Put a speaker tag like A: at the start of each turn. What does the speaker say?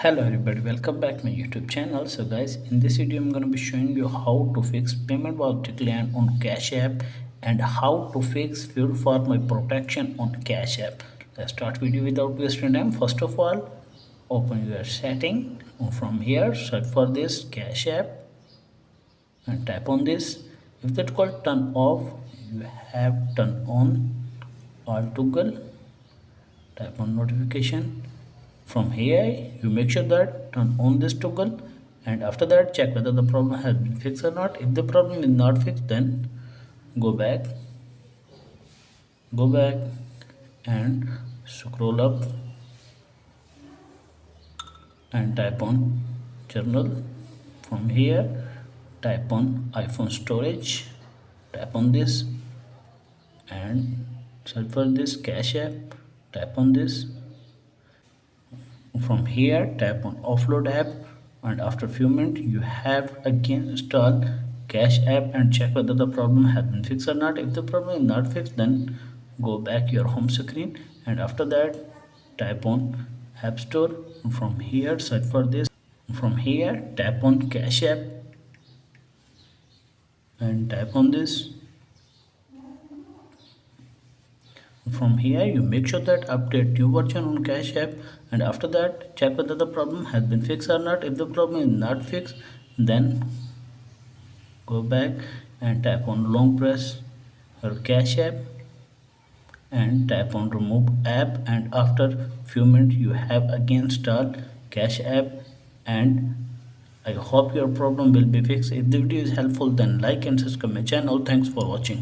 A: Hello everybody, welcome back to my YouTube channel. So guys, in this video I'm going to be showing you how to fix payment was declined on Cash App and how to fix Fuel for My protection on Cash App. Let's start video without wasting time. First of all, open your setting. From here, search for this Cash App and tap on this. If that called turn off, you have turn on all toggle. Tap on notification. From here you make sure that turn on this toggle, and after that check whether the problem has been fixed or not. If the problem is not fixed, then go back and scroll up and type on journal. From here type on iPhone storage, tap on this and search for this Cash App, tap on this. From here tap on offload app, and after few minutes you have again install Cash App and check whether the problem has been fixed or not. If the problem is not fixed, then go back your home screen, and after that type on App Store. From here search for this. From here tap on Cash App and tap on this. From here you make sure that update new version on Cash App, and after that check whether the problem has been fixed or not. If the problem is not fixed, then go back and tap on long press your Cash App and tap on remove app, and after few minutes you have again installed Cash App. And I hope your problem will be fixed. If the video is helpful, then like and subscribe my channel. Thanks for watching.